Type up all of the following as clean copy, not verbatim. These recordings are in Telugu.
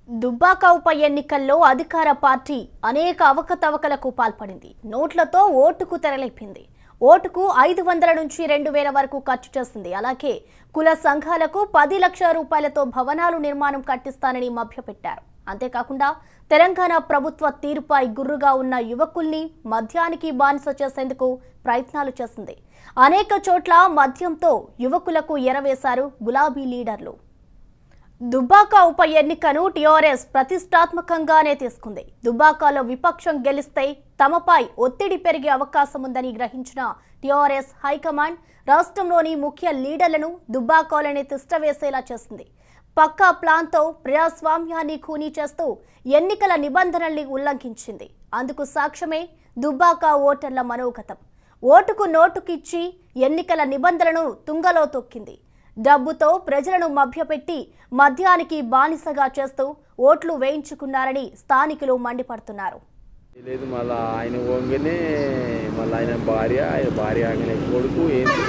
దుబ్బాక ఉప ఎన్నికల్లో అధికార పార్టీ అనేక అవకతవకలకు పాల్పడింది. నోట్లతో ఓటుకు తెరలేపింది. ఓటుకు 500 నుంచి 2000 వరకు ఖర్చు చేసింది. అలాగే కుల సంఘాలకు 10 లక్షల రూపాయలతో భవనాలు నిర్మాణం కట్టిస్తానని మభ్యపెట్టారు. అంతేకాకుండా తెలంగాణ ప్రభుత్వ తీరుపై గుర్రుగా ఉన్న యువకుల్ని మద్యానికి బానిస చేసేందుకు ప్రయత్నాలు చేసింది. అనేక చోట్ల మద్యంతో యువకులకు ఎరవేశారు గులాబీ లీడర్లు. దుబ్బాక ఉప ఎన్నికను టీఆర్ఎస్ ప్రతిష్టాత్మకంగానే తీసుకుంది. దుబ్బాకలో విపక్షం గెలిస్తే తమపై ఒత్తిడి పెరిగే అవకాశం ఉందని గ్రహించిన టీఆర్ఎస్ హైకమాండ్ రాష్ట్రంలోని ముఖ్య లీడర్లను దుబ్బాకలోనే తిష్టవేసేలా చేసింది. పక్కా ప్లాన్తో ప్రజాస్వామ్యాన్ని ఖూనీ చేస్తూ ఎన్నికల నిబంధనల్ని ఉల్లంఘించింది. అందుకు సాక్ష్యమే దుబ్బాక ఓటర్ల మనోగతం. ఓటుకు నోటుకిచ్చి ఎన్నికల నిబంధనలను తుంగలో తొక్కింది. డబ్బుతో ప్రజలను మభ్యపెట్టి మద్యానికి బానిసగా చేస్తూ ఓట్లు వేయించుకున్నారని స్థానికులు మండిపడుతున్నారు. లేదు మళ్ళీ ఆయన వంగనే మళ్ళీ ఆయన భార్య ఆయన కొడుకు ఏంటి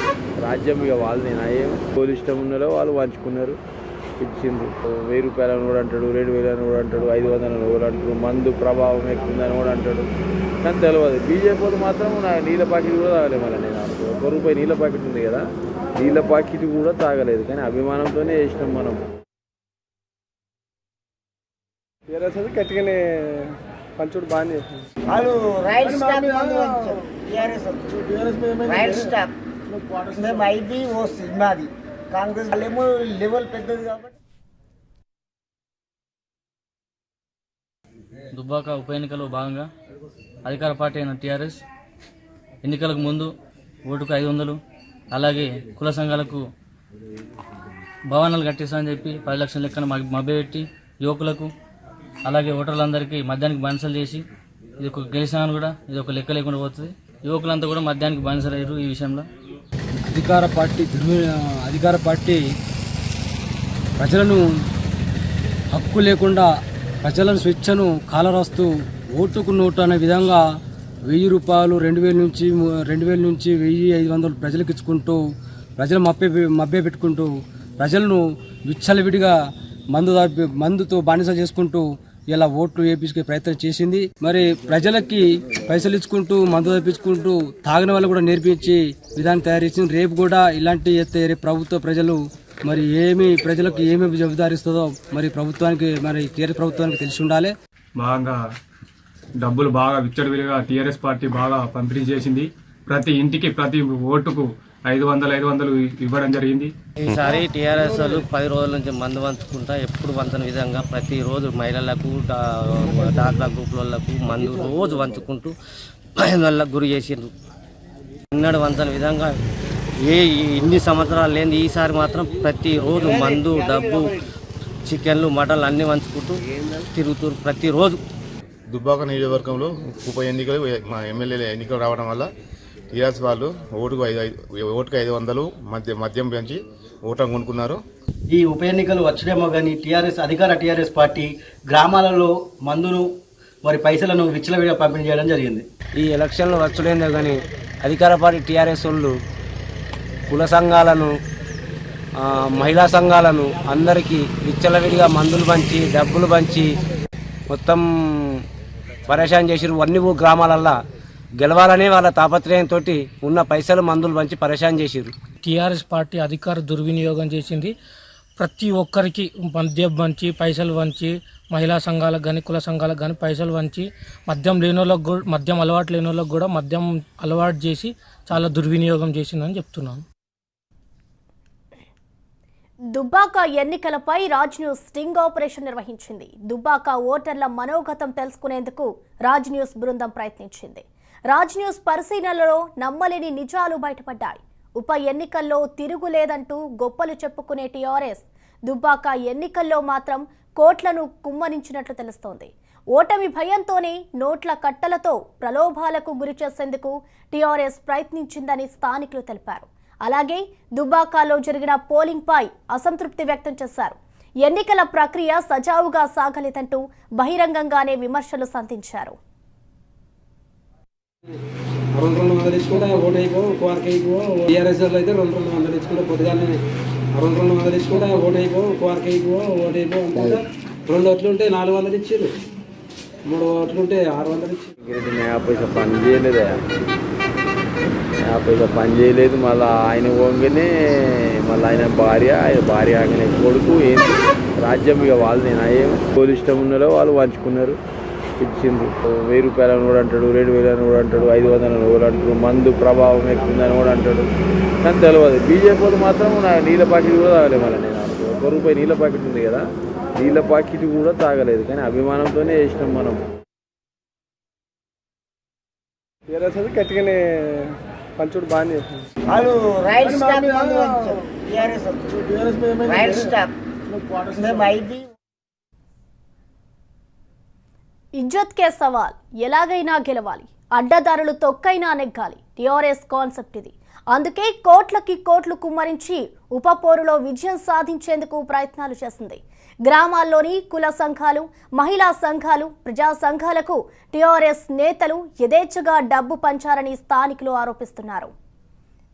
రాజ్యం ఇక వాళ్ళు నేను అయ్యేమో వాళ్ళు ఇష్టం ఉన్నారో వాళ్ళు పంచుకున్నారు ఇచ్చిండ్రు. 1000 రూపాయలని కూడా అంటాడు, 2000 అని కూడా అంటాడు, 500 అని కూడా అంటాడు, మందు ప్రభావం ఎక్కుందని కూడా అంటాడు. కానీ తెలియదు. బీజేపీ మాత్రం నీళ్ళ ప్యాకెట్ కూడా తాగలేదు. మళ్ళీ నేను ₹1 నీళ్ళ ప్యాకెట్ ఉంది కదా, నీళ్ళ ప్యాకెట్ కూడా తాగలేదు. కానీ అభిమానంతోనే చేసినాం మనం. గట్టిగానే పంచుడు బాగానే చేస్తాం. వాళ్ళు రైట్ స్టాప్ రైట్ స్టాప్ మేము ఐబీ ఓ సినిమాది కాంగ్రెస్ వాళ్ళేమో లెవెల్ పెద్దది కాబట్టి. దుబ్బాక ఉప ఎన్నికలో భాగంగా అధికార పార్టీ అయిన టీఆర్ఎస్ ఎన్నికలకు ముందు ఓటుకు 500, అలాగే కుల సంఘాలకు భవనాలు కట్టిస్తామని చెప్పి 10 లక్షల లెక్కన మభ్యపెట్టి యువకులకు అలాగే ఓటర్లందరికీ మద్యానికి బానిసలు చేసి ఇది ఒక గెలిచినాను కూడా ఇది ఒక లెక్క లేకుండా పోతుంది. యువకులంతా కూడా మద్యానికి బానిసలయ్యారు. ఈ విషయంలో అధికార పార్టీ ప్రజలను హక్కు లేకుండా ప్రజలను స్వేచ్ఛను కాలరాస్తూ ఓటుకు నోటు అనే విధంగా ₹1000, 2000 నుంచి 1500 ప్రజలకు ఇచ్చుకుంటూ ప్రజలు మభ్య పెట్టుకుంటూ ప్రజలను విచ్చలవిడిగా మందుతో బానిస చేసుకుంటూ ఇలా ఓట్లు వేయించుకునే ప్రయత్నం చేసింది. మరి ప్రజలకి పైసలు ఇచ్చుకుంటూ మందు తెప్పించుకుంటూ తాగిన వాళ్ళు కూడా నేర్పించి విధానం తయారు చేసింది. రేపు కూడా ఇలాంటి చేస్తే రేపు ప్రభుత్వ ప్రజలు మరి ప్రజలకు ఏమి జవాబుదారిస్తుందో మరి టీఆర్ఎస్ ప్రభుత్వానికి తెలిసి ఉండాలి. బాగా డబ్బులు బాగా విచ్చలవిడిగా టీఆర్ఎస్ పార్టీ బాగా పంపిణీ చేసింది. ప్రతి ఇంటికి ప్రతి ఓటుకు 500 ఇవ్వడం జరిగింది. ఈసారి టీఆర్ఎస్ వాళ్ళు 10 రోజుల నుంచి మందు పంచుకుంటా ఎప్పుడు వంచని విధంగా ప్రతిరోజు మహిళలకు డాక్రా గ్రూపులకు మందు రోజు వంచుకుంటూ వాళ్ళకు గురి చేసిండ్రు. ఎన్నడూ వంచని విధంగా ఇన్ని సంవత్సరాలు లేని ఈసారి మాత్రం ప్రతిరోజు మందు, డబ్బు, చికెన్లు, మటన్లు అన్నీ వంచుకుంటూ తిరుగుతూ ప్రతిరోజు. దుబ్బాక నియోజకవర్గంలో ఉప ఎన్నికలు మా ఎమ్మెల్యే ఎన్నికలు రావడం వల్ల టీఆర్ఎస్ వాళ్ళు ఓటుకు 500 మద్యం పెంచి ఓటం కొనుక్కున్నారు. ఈ ఉప ఎన్నికలు వచ్చడేమో కానీ అధికార టీఆర్ఎస్ పార్టీ గ్రామాలలో మందును మరి పైసలను విచ్చలవిడిగా పంపిణీ చేయడం జరిగింది. ఈ ఎలక్షన్లు వచ్చడేందో కానీ అధికార పార్టీ టీఆర్ఎస్ వాళ్ళు కుల సంఘాలను, మహిళా సంఘాలను అందరికీ విచ్చలవిడిగా మందులు పంచి డబ్బులు పంచి మొత్తం పరేషాన్ చేసిరు. అన్ని గ్రామాలల్లో గెలవాలనే వాళ్ళ తాపత్రయంతో ఉన్న పైసలు మందులు పంచి పరేషాన్ చేసిరు. టీఆర్ఎస్ పార్టీ అధికార దుర్వినియోగం చేసింది. ప్రతి ఒక్కరికి మద్యం వంచి పైసలు వంచి మహిళా సంఘాలకు కానీ కుల సంఘాలకు కానీ పైసలు వంచి మద్యం అలవాటు లేని వాళ్ళకు కూడా మద్యం అలవాటు చేసి చాలా దుర్వినియోగం చేసిందని చెప్తున్నాను. దుబ్బాక ఎన్నికలపై రాజ్ న్యూస్ స్టింగ్ ఆపరేషన్ నిర్వహించింది. దుబ్బాక ఓటర్ల మనోగతం తెలుసుకునేందుకు రాజ్ న్యూస్ బృందం ప్రయత్నించింది. రాజ్ న్యూస్ పరిశీలనలో నమ్మలేని నిజాలు బయటపడ్డాయి. ఉప ఎన్నికల్లో తిరుగులేదంటూ గొప్పలు చెప్పుకునే టీఆర్ఎస్ దుబ్బాక ఎన్నికల్లో మాత్రం కోట్లను కుమ్మరించినట్లు తెలుస్తోంది. ఓటమి భయంతోనే నోట్ల కట్టలతో ప్రలోభాలకు గురి చేసేందుకు టీఆర్ఎస్ ప్రయత్నించిందని స్థానికులు తెలిపారు. అలాగే దుబ్బాకలో జరిగిన పోలింగ్పై అసంతృప్తి వ్యక్తం చేశారు. ఎన్నికల ప్రక్రియ సజావుగా సాగలేదంటూ బహిరంగంగానే విమర్శలు సంధించారు. 200 ఇచ్చుకుంటే ఓటు అయిపో కోరిక అయిపో టీఆర్ఎస్ వాళ్ళు అయితే 200 ఇచ్చుకుంటే పొద్దుగానే 200 ఇచ్చుకుంటే ఓటు అయిపో కోరిక అయిపో ఓటు అయిపో అంటే 2 ఓట్లుంటే 400 ఇచ్చారు, 3 ఓట్లుంటే 600 ఇచ్చారు. నయా పైసా పని చేయలేదా, నయా పైసా పని చేయలేదు. మళ్ళీ ఆయన వంగనే మళ్ళీ ఆయన భార్య ఆయన కొడుకు ఏంటి రాజ్యం ఇక వాళ్ళు నేను ఏం వాళ్ళు ఇష్టం ఉన్నారో వాళ్ళు పంచుకున్నారు, ఇచ్చిండ్రు. 1000 రూపాయలని కూడా అంటాడు, 2000 అని కూడా అంటాడు, 500 అని కూడా అంటాడు, మందు ప్రభావం ఎక్కుందని కూడా అంటాడు. కానీ తెలియదు. బీజేపీ వాళ్ళు మాత్రం నీళ్ళ ప్యాకెట్ కూడా తాగలేదు. మళ్ళీ నేను ₹1 నీళ్ళ ప్యాకెట్ ఉంది కదా, నీళ్ళ ప్యాకెట్ కూడా తాగలేదు. కానీ అభిమానంతోనే చేసినాం మనం. గట్టిగానే పంచుడు బాగానే చేస్తుంది. వాళ్ళు రైట్ స్టాప్ మందు పంచారు. TRS రైట్ స్టాప్ మేము ఐబీ ఇజ్జత్ కే సవాల్, ఎలాగైనా గెలవాలి, అడ్డదారులు తొక్కైనా నెగ్గాలి. టీఆర్ఎస్ కాన్సెప్ట్ ఇది. అందుకే కోట్లకి కోట్లు కుమ్మరించి ఉప పోరులో విజయం సాధించేందుకు ప్రయత్నాలు చేసింది. గ్రామాల్లోని కుల సంఘాలు, మహిళా సంఘాలు, ప్రజా సంఘాలకు టీఆర్ఎస్ నేతలు యథేచ్ఛగా డబ్బు పంచారని స్థానికులు ఆరోపిస్తున్నారు.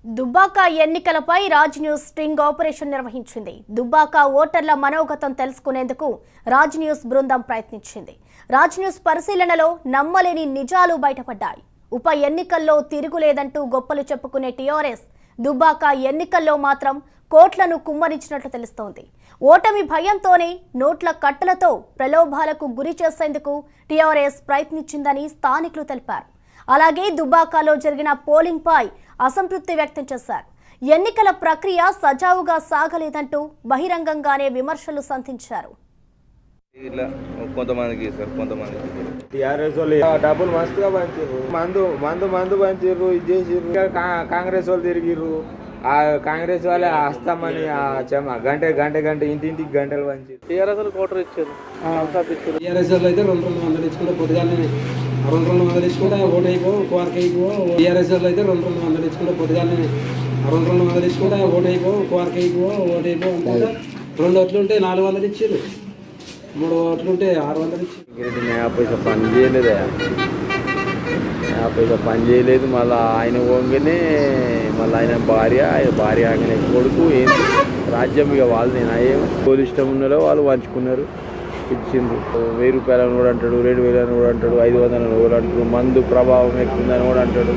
దుబ్బాక ఎన్నికలపై రాజ్ న్యూస్ స్టింగ్ ఆపరేషన్ నిర్వహించింది. దుబ్బాక ఓటర్ల మనోగతం తెలుసుకునేందుకు రాజ్ న్యూస్ బృందం ప్రయత్నించింది. రాజ్ న్యూస్ పరిశీలనలో నమ్మలేని నిజాలు బయటపడ్డాయి. ఉప ఎన్నికల్లో తిరుగులేదంటూ గొప్పలు చెప్పుకునే టీఆర్ఎస్ దుబ్బాక ఎన్నికల్లో మాత్రం కోట్లను కుమ్మరించినట్లు తెలుస్తోంది. ఓటమి భయంతోనే నోట్ల కట్టలతో ప్రలోభాలకు గురి చేసేందుకు టీఆర్ఎస్ ప్రయత్నించిందని స్థానికులు తెలిపారు. అలాగే దుబ్బాకలో జరిగిన పోలింగ్ పై అసంతృప్తి వ్యక్తం చేశారు. ఎన్నికల ప్రక్రియ సజావుగా సాగలేదంటూ బహిరంగంగానే విమర్శలు సంధించారు. కొంతమందికి టీఆర్ఎస్ వాళ్ళు డబ్బులు మస్తుగా పంచారు, మందు పంచారు, ఇది చేసిర్రు. కాంగ్రెస్ వాళ్ళు తిరిగిర్రు. ఆ కాంగ్రెస్ వాళ్ళే వస్తామని గంట ఇంటింటికి గంటలు పంచారు. టీఆర్ఎస్ కోటర్ ఇచ్చారు. టీఆర్ఎస్ వాళ్ళు అయితే 200 ఇచ్చుకుంటే పొద్దుగానే 200 ఇచ్చుకుంటే ఓటు అయిపో కోరిక అయిపో. టీఆర్ఎస్ వాళ్ళు అయితే 200 ఇచ్చుకుంటే పొద్దుగానే 200 ఇచ్చుకుంటే ఓటు అయిపో కోరిక అయిపో ఓటు అయిపో అనుకుంటా 2 ఓట్లుంటే 400 ఇచ్చారు, 3 ఓట్లుంటే 600 ఇచ్చారు. నయా పైసా పని చేయలేదా, నయా పైసా పని చేయలేదు. మళ్ళీ ఆయన వంగనే మళ్ళీ ఆయన భార్య ఆయన కొడుకు ఏంటి రాజ్యం ఇక వాళ్ళు నేను ఏం వాళ్ళు ఇష్టం ఉన్నారో వాళ్ళు పంచుకున్నారు, ఇచ్చిండ్రు. 1000 రూపాయలని కూడా అంటాడు, 2000 అని కూడా అంటాడు, 500 అని కూడా అంటాడు, మందు ప్రభావం ఎక్కుందని కూడా అంటాడు.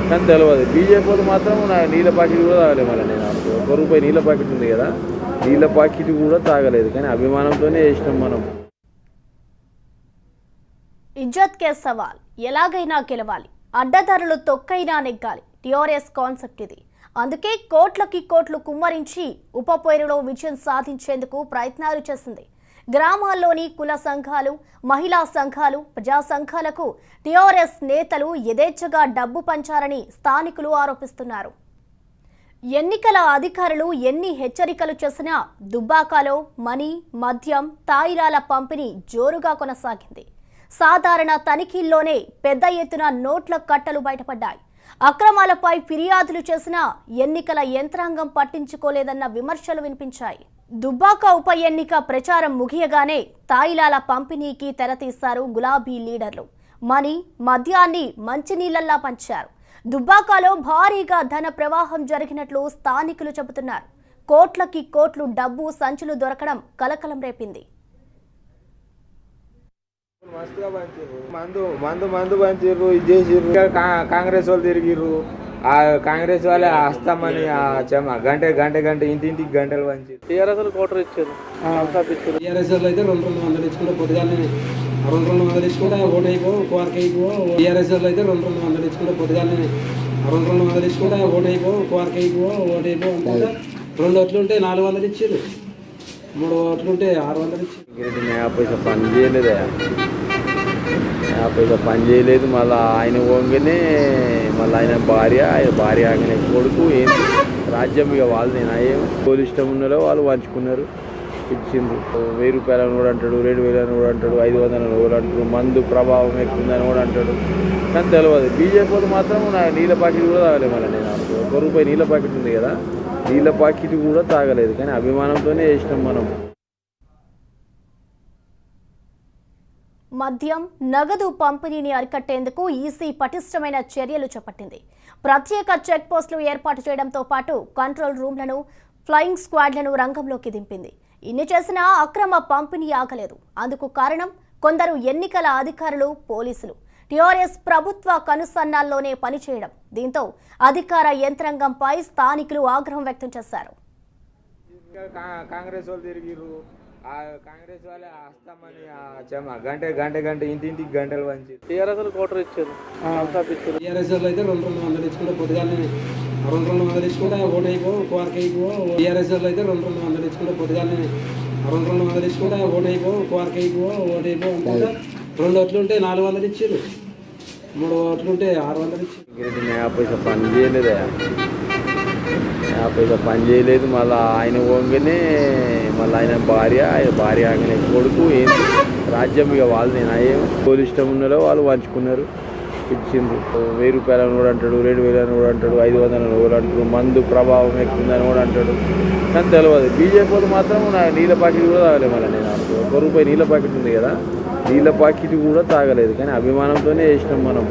కానీ తెలియదు. బీజేపీ వాళ్ళు మాత్రం నీళ్ళ ప్యాకెట్ కూడా తాగలేదు. మళ్ళీ నేను ₹1 నీళ్ళ ప్యాకెట్ ఉంది కదా, నీళ్ళ ప్యాకెట్ కూడా తాగలేదు. కానీ అభిమానంతోనే చేసినాం మనం. ఇజ్జత్ కే సవాల్, ఎలాగైనా గెలవాలి, అడ్డదారులు తొక్కైనా నెగ్గాలి. టీఆర్ఎస్ కాన్సెప్ట్ ఇది. అందుకే కోట్లకి కోట్లు కుమ్మరించి ఉప పోరులో విజయం సాధించేందుకు ప్రయత్నాలు చేసింది. గ్రామాల్లోని కుల సంఘాలు, మహిళా సంఘాలు, ప్రజా సంఘాలకు టీఆర్ఎస్ నేతలు యథేచ్ఛగా డబ్బు పంచారని స్థానికులు ఆరోపిస్తున్నారు. ఎన్నికల అధికారులు ఎన్ని హెచ్చరికలు చేసినా దుబ్బాకలో మనీ, మద్యం, తాయిలాల పంపిణీ జోరుగా కొనసాగింది. సాధారణ తనిఖీల్లోనే పెద్ద ఎత్తున నోట్ల కట్టలు బయటపడ్డాయి. అక్రమాలపై ఫిర్యాదులు చేసినా ఎన్నికల యంత్రాంగం పట్టించుకోలేదన్న విమర్శలు వినిపించాయి. దుబ్బాక ఉప ఎన్నిక ప్రచారం ముగియగానే తాయిలాల పంపిణీకి తెరతీశారు గులాబీ లీడర్లు. మనీ, మద్యాన్ని మంచినీళ్లలా పంచారు. దుబ్బాకలో భారీగా ధన ప్రవాహం జరిగినట్లు స్థానికులు చెబుతున్నారు. కోట్లకి కోట్లు డబ్బు సంచులు దొరకడం కలకలం రేపింది. మస్తుగా పంచారు, మందు పంచారు, ఇది చేసిర్రు. కాంగ్రెస్ వాళ్ళు తిరిగిర్రు. ఆ కాంగ్రెస్ వాళ్ళే వస్తామని గంట ఇంటింటికి గంటలు పంచారు. టీఆర్ఎస్ కోటర్ ఇచ్చారు. టీఆర్ఎస్ వాళ్ళు అయితే 200 ఇచ్చుకుంటే పొద్దుగానే 200 ఇచ్చుకుంటే ఓటు అయిపో కోరిక అయిపో. టీఆర్ఎస్ వాళ్ళు అయితే 200 ఇచ్చుకుంటే పొద్దుగానే 200 ఇచ్చుకుంటే ఓటు అయిపో కోరిక అయిపో ఓటు అయిపో అనుకుంటా 2 ఓట్లుంటే 400 ఇచ్చారు, 3 ఓట్లుంటే 600 ఇచ్చారు. నయా పైసా పని చేయలేదా, నయా పైసా పని చేయలేదు. మళ్ళీ ఆయన వంగనే మళ్ళీ ఆయన భార్య ఆయన కొడుకు ఏంటి రాజ్యం ఇక వాళ్ళు నేను ఏం వాళ్ళు ఇష్టం ఉన్నారో వాళ్ళు పంచుకున్నారు, ఇచ్చిండ్రు. 1000 రూపాయలని కూడా అంటాడు, 2000 అని కూడా అంటాడు, 500 అని కూడా అంటాడు, మందు ప్రభావం ఎక్కుందని కూడా అంటాడు. కానీ తెలియదు. బీజేపీ వాళ్ళు మాత్రం నీళ్ళ ప్యాకెట్ కూడా తాగలేదు. మళ్ళీ నేను ₹1 నీళ్ళ ప్యాకెట్ ఉంది కదా, నీళ్ళ ప్యాకెట్ కూడా తాగలేదు. కానీ అభిమానంతోనే చేసినాం మనం. మద్యం, నగదు పంపిణీని అరికట్టేందుకు ఈసీ పటిష్టమైన చర్యలు చేపట్టింది. ప్రత్యేక చెక్ పోస్టులు ఏర్పాటు చేయడంతో పాటు కంట్రోల్ రూమ్లను, ఫ్లయింగ్ స్క్వాడ్లను రంగంలోకి దింపింది. ఇన్ని చేసినా అక్రమ పంపిణీ ఆగలేదు. అందుకు కారణం కొందరు ఎన్నికల అధికారులు, పోలీసులు టీఆర్ఎస్ ప్రభుత్వ కనుసన్నాల్లోనే పనిచేయడం. దీంతో అధికార యంత్రాంగంపై స్థానికులు ఆగ్రహం వ్యక్తం చేశారు. కాంగ్రెస్ వాళ్ళు తిరిగిరు, కాంగ్రెస్ వాళ్ళే వస్తామని గంట ఇంటింటికి గంటలు పంచి టీఆర్ఎస్ కోటర్ ఇచ్చారు. టీఆర్ఎస్ వాళ్ళు అయితే 200 ఇచ్చుకుంటే పొద్దుగానే 200 ఇచ్చుకుంటే ఓటు అయిపో కోరిక అయిపో. టీఆర్ఎస్ వాళ్ళు అయితే 200 ఇచ్చుకుంటే పొద్దుగానే 200 ఇచ్చుకుంటే ఓటు అయిపో కోరిక అయిపో ఓటు అయిపో అంటే 2 ఓట్లు ఉంటే 400 ఇచ్చారు, 3 ఓట్లు ఉంటే 600 ఇచ్చారు. పైసా పని చేయలేదా, పైసా పని చేయలేదు. మళ్ళీ ఆయన పోగానే మళ్ళీ ఆయన భార్య ఆయన కొడుకు ఏంటి రాజ్యం ఇక వాళ్ళు నేను అయ్యేం పోలీస్ ఇష్టం ఉన్నారో వాళ్ళు పంచుకున్నారు, ఇచ్చిండ్రు. 1000 రూపాయలని కూడా అంటాడు, 2000 అని కూడా అంటాడు, 500 అని కూడా అంటాడు, మందు ప్రభావం ఎక్కుందని కూడా అంటాడు. కానీ తెలియదు. బీజేపీ మాత్రం నీళ్ళ ప్యాకెట్ కూడా తాగలేదు. మళ్ళీ నేను ₹1 నీళ్ళ ప్యాకెట్ ఉంది కదా, నీళ్ళ ప్యాకెట్ కూడా తాగలేదు. కానీ అభిమానంతోనే వేసినాం మనం.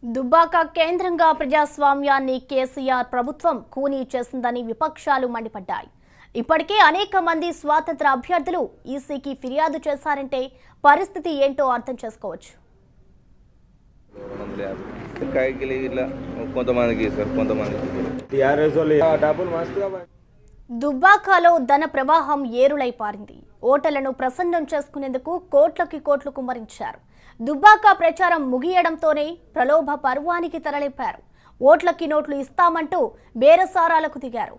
దుబ్బాక కేంద్రంగా ప్రజాస్వామ్యాన్ని కేసీఆర్ ప్రభుత్వం కూనీ చేసిందని విపక్షాలు మండిపడ్డాయి. ఇప్పటికే అనేక మంది స్వాతంత్ర అభ్యర్థులు ఈసీకి ఫిర్యాదు చేశారంటే పరిస్థితి ఏంటో అర్థం చేసుకోవచ్చు. దుబ్బాకలో ధన ప్రవాహం ఏరులై పారింది. ఓటర్లను ప్రసన్నం చేసుకునేందుకు కోట్లు కుమ్మరించారు. దుబ్బాక ప్రచారం ముగియడంతోనే ప్రలోభ పర్వానికి తరలిపారు. ఓట్లకి నోట్లు ఇస్తామంటూ బేరసారాలకు దిగారు.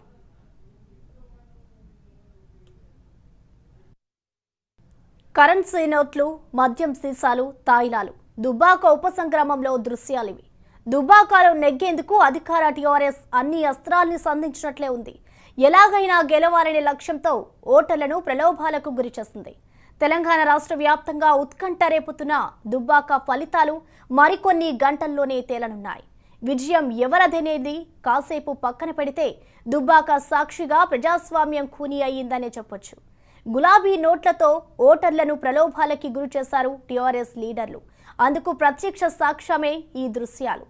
కరెన్సీ నోట్లు, మద్యం సీసాలు, తాయిలాలు దుబ్బాక ఉపసంగ్రామంలో దృశ్యాలివి. దుబ్బాకలో నెగ్గేందుకు అధికార టీఆర్ఎస్ అన్ని అస్త్రాల్ని సంధించినట్లే ఉంది. ఎలాగైనా గెలవాలనే లక్ష్యంతో ఓటర్లను ప్రలోభాలకు గురిచేస్తుంది. తెలంగాణ రాష్ట్ర వ్యాప్తంగా ఉత్కంఠ రేపుతున్న దుబ్బాక ఫలితాలు మరికొన్ని గంటల్లోనే తేలనున్నాయి. విజయం ఎవరదనేది కాసేపు పక్కన పెడితే దుబ్బాక సాక్షిగా ప్రజాస్వామ్యం ఖూనీ అయ్యిందనే చెప్పొచ్చు. గులాబీ నోట్లతో ఓటర్లను ప్రలోభాలకి గురి చేశారు టీఆర్ఎస్ లీడర్లు. అందుకు ప్రత్యక్ష సాక్ష్యమే ఈ దృశ్యాలు.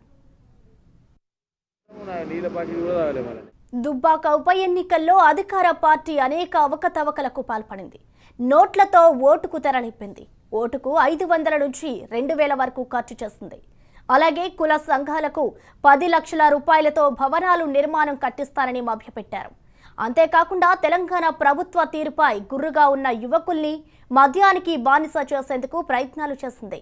దుబ్బాక ఉప ఎన్నికల్లో అధికార పార్టీ అనేక అవకతవకలకు పాల్పడింది. నోట్లతో ఓటుకు తెరలిప్పింది. ఓటుకు 500 నుంచి 2000 వరకు ఖర్చు చేస్తుంది. అలాగే కుల సంఘాలకు 10 లక్షల రూపాయలతో భవనాలు నిర్మాణం కట్టిస్తారని మభ్యపెట్టారు. అంతేకాకుండా తెలంగాణ ప్రభుత్వ తీరుపై గుర్రుగా ఉన్న యువకుల్ని మద్యానికి బానిస చేసేందుకు ప్రయత్నాలు చేసింది.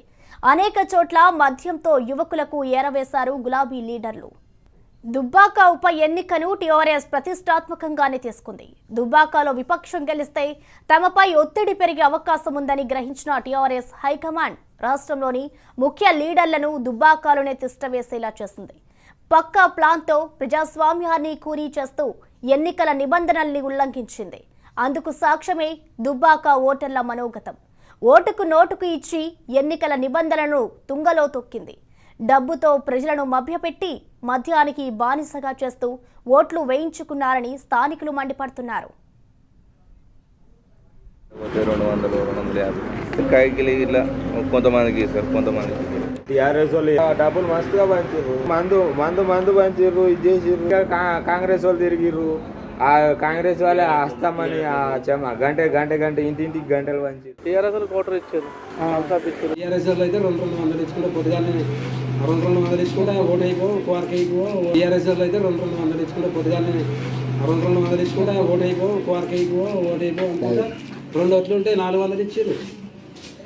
అనేక చోట్ల మద్యంతో యువకులకు ఏరవేశారు గులాబీ లీడర్లు. దుబ్బాక ఉప ఎన్నికను టీఆర్ఎస్ ప్రతిష్టాత్మకంగానే తీసుకుంది. దుబ్బాకలో విపక్షం గెలిస్తే తమపై ఒత్తిడి పెరిగే అవకాశం ఉందని గ్రహించిన టీఆర్ఎస్ హైకమాండ్ రాష్ట్రంలోని ముఖ్య లీడర్లను దుబ్బాకలోనే తిష్టవేసేలా చేసింది. పక్కా ప్లాన్తో ప్రజాస్వామ్యాన్ని కూనీ చేస్తూ ఎన్నికల నిబంధనల్ని ఉల్లంఘించింది. అందుకు సాక్ష్యమే దుబ్బాక ఓటర్ల మనోగతం. ఓటుకు నోటుకు ఇచ్చి ఎన్నికల నిబంధనలను తుంగలో తొక్కింది. డబ్బుతో ప్రజలను మభ్యపెట్టి మద్యానికి బానిసగా చేస్తూ ఓట్లు వేయించుకున్నారని స్థానికులు మండిపడుతున్నారు. కొంతమందికి టీఆర్ఎస్ వాళ్ళు డబ్బులు మస్తుగా పంచారు. మందు పంచారు, ఇది చేసిర్రు. కాంగ్రెస్ వాళ్ళు తిరిగిర్రు, కాంగ్రెస్ వాళ్ళే వస్తామని గంట ఇంటింటికి గంటలు పంచి టీఆర్ఎస్ కోటర్ ఇచ్చారు. టీఆర్ఎస్ వాళ్ళు అయితే 200 ఇచ్చుకుంటే పొద్దుగానే 200 ఇచ్చుకుంటే ఓటు అయిపో కోరిక అయిపో. టీఆర్ఎస్ వాళ్ళు అయితే 200 ఇచ్చుకుంటే పొద్దుగానే 200 ఇచ్చుకుంటే ఓటు అయిపో కోరిక అయిపో ఓటు అయిపో అంటే 2 ఓట్లు ఉంటే 400 ఇచ్చారు,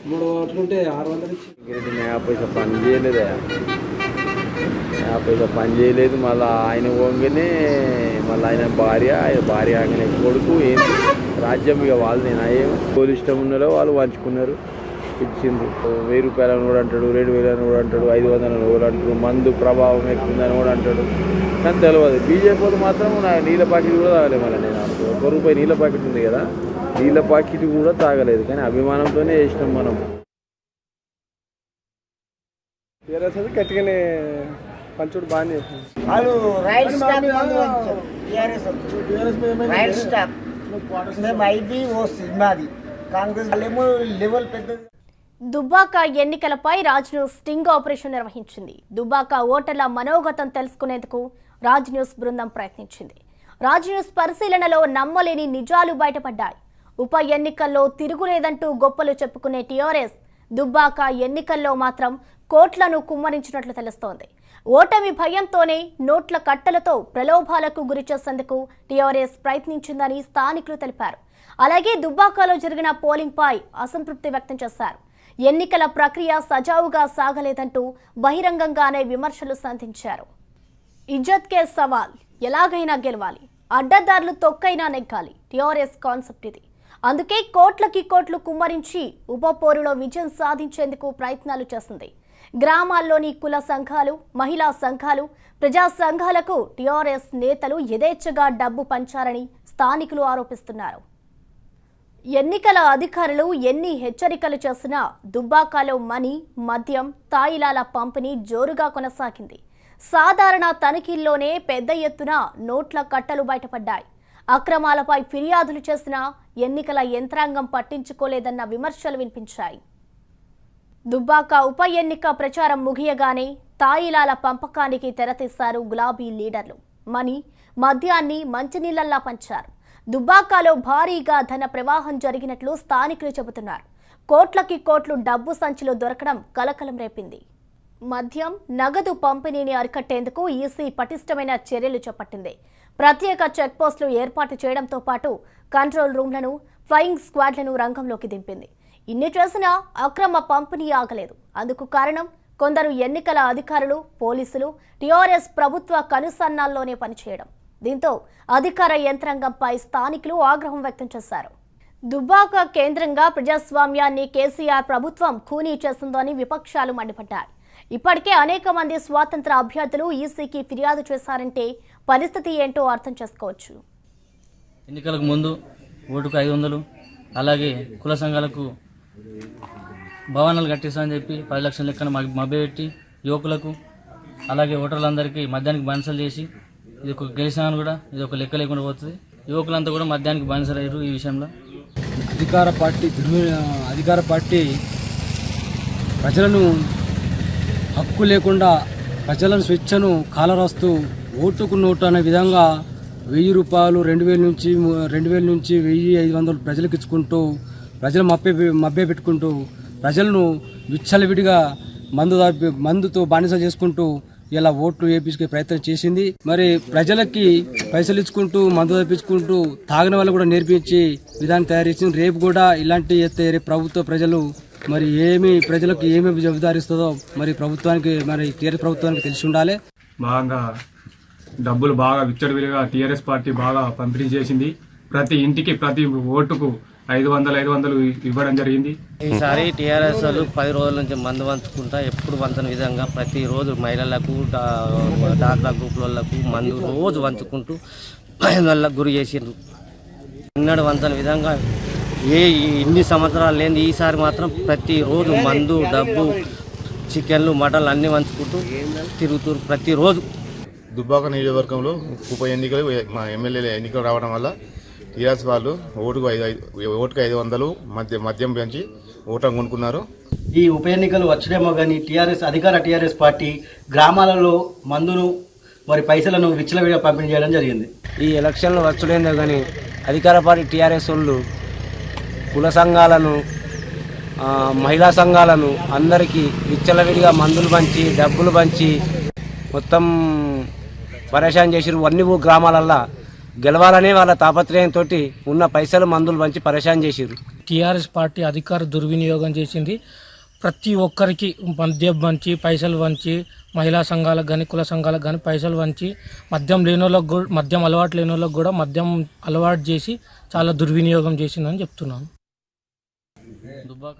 3 ఓట్లు ఉంటే 600 ఇచ్చారు. పైసా పని చేయలేదా, పైసా పని చేయలేదు. మళ్ళీ ఆయన పోగానే మళ్ళీ ఆయన భార్య ఆయన కొడుకు ఏంటి రాజ్యం ఇక వాళ్ళు నేను అయ్యేం పోలీస్ ఇష్టం ఉన్నారో వాళ్ళు పంచుకున్నారు, ఇచ్చిండ్రు. 1000 రూపాయలని కూడా అంటాడు, 2000 అని కూడా అంటాడు, 500 అని కూడా అంటాడు, మందు ప్రభావం ఎక్కుందని కూడా అంటాడు. కానీ తెలియదు. బీజేపీ మాత్రం నీళ్ళ ప్యాకెట్ కూడా తాగలేదు. మళ్ళీ నేను ₹1 నీళ్ళ ప్యాకెట్ ఉంది కదా, నీళ్ళ ప్యాకెట్ కూడా తాగలేదు. కానీ అభిమానంతోనే వేసినాం మనం. గట్టిగానే పంచుడు బాగానే వాళ్ళు రైట్ స్టాక్ మందు పంచారు. రైట్ స్టాక్ మేము ఐబీ ఓసి మాది కాంగ్రెస్ లెవెల్ పెద్దది. దుబ్బాక ఎన్నికలపై రాజ్ను స్టింగ్ ఆపరేషన్ నిర్వహించింది. దుబ్బాక ఓటర్ల మనోగతం తెలుసుకునేందుకు రాజ్ న్యూస్ బృందం ప్రయత్నించింది. రాజ్ న్యూస్ పరిశీలనలో నమ్మలేని నిజాలు బయటపడ్డాయి. ఉప ఎన్నికల్లో తిరుగులేదంటూ గొప్పలు చెప్పుకునే టీఆర్ఎస్ దుబ్బాక ఎన్నికల్లో మాత్రం కోట్లను కుమ్మరించినట్లు తెలుస్తోంది. ఓటమి భయంతోనే నోట్ల కట్టలతో ప్రలోభాలకు గురి చేసేందుకు టీఆర్ఎస్ ప్రయత్నించిందని స్థానికులు తెలిపారు. అలాగే దుబ్బాకలో జరిగిన పోలింగ్ పై అసంతృప్తి వ్యక్తం చేశారు. ఎన్నికల ప్రక్రియ సజావుగా సాగలేదంటూ బహిరంగంగానే విమర్శలు సంధించారు. ఇజ్జత్ కే సవాల్, ఎలాగైనా గెలవాలి, అడ్డదారులు తొక్కైనా నెగ్గాలి, టీఆర్ఎస్ కాన్సెప్ట్ ఇది. అందుకే కోట్లకి కోట్లు కుమ్మరించి ఉప పోరులో విజయం సాధించేందుకు ప్రయత్నాలు చేస్తుంది. గ్రామాల్లోని కుల సంఘాలు, మహిళా సంఘాలు, ప్రజా సంఘాలకు టీఆర్ఎస్ నేతలు యథేచ్ఛగా డబ్బు పంచారని స్థానికులు ఆరోపిస్తున్నారు. ఎన్నికల అధికారులు ఎన్ని హెచ్చరికలు చేసినా దుబ్బాకలో మనీ, మద్యం, తాయిలాల పంపిణీ జోరుగా కొనసాగింది. సాధారణ తనిఖీల్లోనే పెద్ద ఎత్తున నోట్ల కట్టలు బయటపడ్డాయి. అక్రమాలపై ఫిర్యాదులు చేసినా ఎన్నికల యంత్రాంగం పట్టించుకోలేదన్న విమర్శలు వినిపించాయి. దుబ్బాక ఉప ఎన్నిక ప్రచారం ముగియగానే తాయిలాల పంపకానికి తెరతీశారు గులాబీ లీడర్లు. మనీ, మద్యాన్ని మంచినీళ్లలా పంచారు. దుబ్బాకలో భారీగా ధన ప్రవాహం జరిగినట్లు స్థానికులు చెబుతున్నారు. కోట్లకి కోట్లు డబ్బు సంచులు దొరకడం కలకలం రేపింది. మద్యం, నగదు పంపిణీని అరికట్టేందుకు ఈసీ పటిష్టమైన చర్యలు చేపట్టింది. ప్రత్యేక చెక్పోస్టులు ఏర్పాటు చేయడంతో పాటు కంట్రోల్ రూమ్లను, ఫ్లయింగ్ స్క్వాడ్లను రంగంలోకి దింపింది. ఇన్ని చేసినా అక్రమ పంపిణీ ఆగలేదు. అందుకు కారణం కొందరు ఎన్నికల అధికారులు, పోలీసులు టీఆర్ఎస్ ప్రభుత్వ కనుసన్నాల్లోనే పనిచేయడం. దీంతో అధికార యంత్రాంగంపై స్థానికులు ఆగ్రహం వ్యక్తం చేశారు. దుబ్బాక కేంద్రంగా ప్రజాస్వామ్యాన్ని కేసీఆర్ ప్రభుత్వం ఖూనీ చేస్తుందని విపక్షాలు మండిపడ్డాయి. ఇప్పటికే అనేక మంది స్వాతంత్ర అభ్యర్థులు ఈసీకి ఫిర్యాదు చేశారంటే పరిస్థితి ఏంటో అర్థం చేసుకోవచ్చు. ఎన్నికలకు ముందు ఓటుకు 500, అలాగే కుల సంఘాలకు భవనాలు కట్టిస్తామని చెప్పి 10 లక్షల లెక్కన మభ్యపెట్టి యువకులకు, అలాగే ఓటర్లందరికీ మద్యానికి బానిసలు చేసి ఇది ఒక గెలిచినాను కూడా ఇది ఒక లెక్క లేకుండా పోతుంది. యువకులంతా కూడా మద్యానికి బానిసలయ్యారు. ఈ విషయంలో అధికార పార్టీ ప్రజలను హక్కు లేకుండా ప్రజలను స్వేచ్ఛను కాలరాస్తూ ఓటుకు నోటు అనే విధంగా 1000 రూపాయలు 2000 నుంచి 1500 ప్రజలకు ఇచ్చుకుంటూ ప్రజలు మభ్య పెట్టుకుంటూ ప్రజలను విచ్చలవిడిగా మందుతో బానిస చేసుకుంటూ ఇలా ఓట్లు వేయించుకునే ప్రయత్నం చేసింది. మరి ప్రజలకి పైసలు ఇచ్చుకుంటూ మందు తప్పించుకుంటూ తాగిన వాళ్ళు కూడా నేర్పించి విధానం తయారు చేసింది. రేపు కూడా ఇలాంటి చేస్తే ప్రభుత్వ ప్రజలు మరి ప్రజలకు ఏమి జవాబుదారిస్తుందో మరి ప్రభుత్వానికి, మరి టీఆర్ఎస్ ప్రభుత్వానికి తెలిసి ఉండాలి. బాగా డబ్బులు బాగా విచ్చలవిడిగా టీఆర్ఎస్ పార్టీ బాగా పంపిణీ చేసింది. ప్రతి ఇంటికి ప్రతి ఓటుకు 500 ఇవ్వడం జరిగింది. ఈసారి టీఆర్ఎస్ వాళ్ళు 10 రోజుల నుంచి మందు పంచుకుంటా ఎప్పుడు వంతన విధంగా ప్రతిరోజు మహిళలకు, డాక్రా గ్రూపులకు మందు రోజు పంచుకుంటూ వాళ్ళకు గురి చేసిండ్రు. ఎన్నడూ వంతన విధంగా ఇన్ని సంవత్సరాలు లేని ఈసారి మాత్రం ప్రతిరోజు మందు, డబ్బు, చికెన్లు, మటన్లు అన్నీ పంచుకుంటూ తిరుగుతూ ప్రతిరోజు. దుబ్బాక నియోజకవర్గంలో ఉప ఎన్నికలు మా ఎమ్మెల్యే ఎన్నికలు రావడం వల్ల టీఆర్ఎస్ వాళ్ళు ఓటుకు 500 మద్యం పెంచి ఓటం కొనుక్కున్నారు. ఈ ఉప ఎన్నికలు వచ్చడేమో కానీ అధికార టీఆర్ఎస్ పార్టీ గ్రామాలలో మందును మరి పైసలను విచ్చలవిడిగా పంపిణీ చేయడం జరిగింది. ఈ ఎలక్షన్లు వచ్చడేందో కానీ అధికార పార్టీ టీఆర్ఎస్ వాళ్ళు కుల సంఘాలను, మహిళా సంఘాలను అందరికీ విచ్చలవిడిగా మందులు పంచి, డబ్బులు పంచి మొత్తం పరేషాన్ చేసిరు. అన్ని గ్రామాలల్లో గెలవాలనే వాళ్ళ తాపత్రయంతో ఉన్న పైసలు మందులు పంచి పరేషాన్ చేసిరు. టీఆర్ఎస్ పార్టీ అధికార దుర్వినియోగం చేసింది. ప్రతి ఒక్కరికి మద్యం పంచి, పైసలు వంచి, మహిళా సంఘాలకు కానీ కుల సంఘాలకు కానీ పైసలు వంచి మద్యం అలవాటు లేని వాళ్ళకు కూడా మద్యం అలవాటు చేసి చాలా దుర్వినియోగం చేసిందని చెప్తున్నాను. దుబ్బాక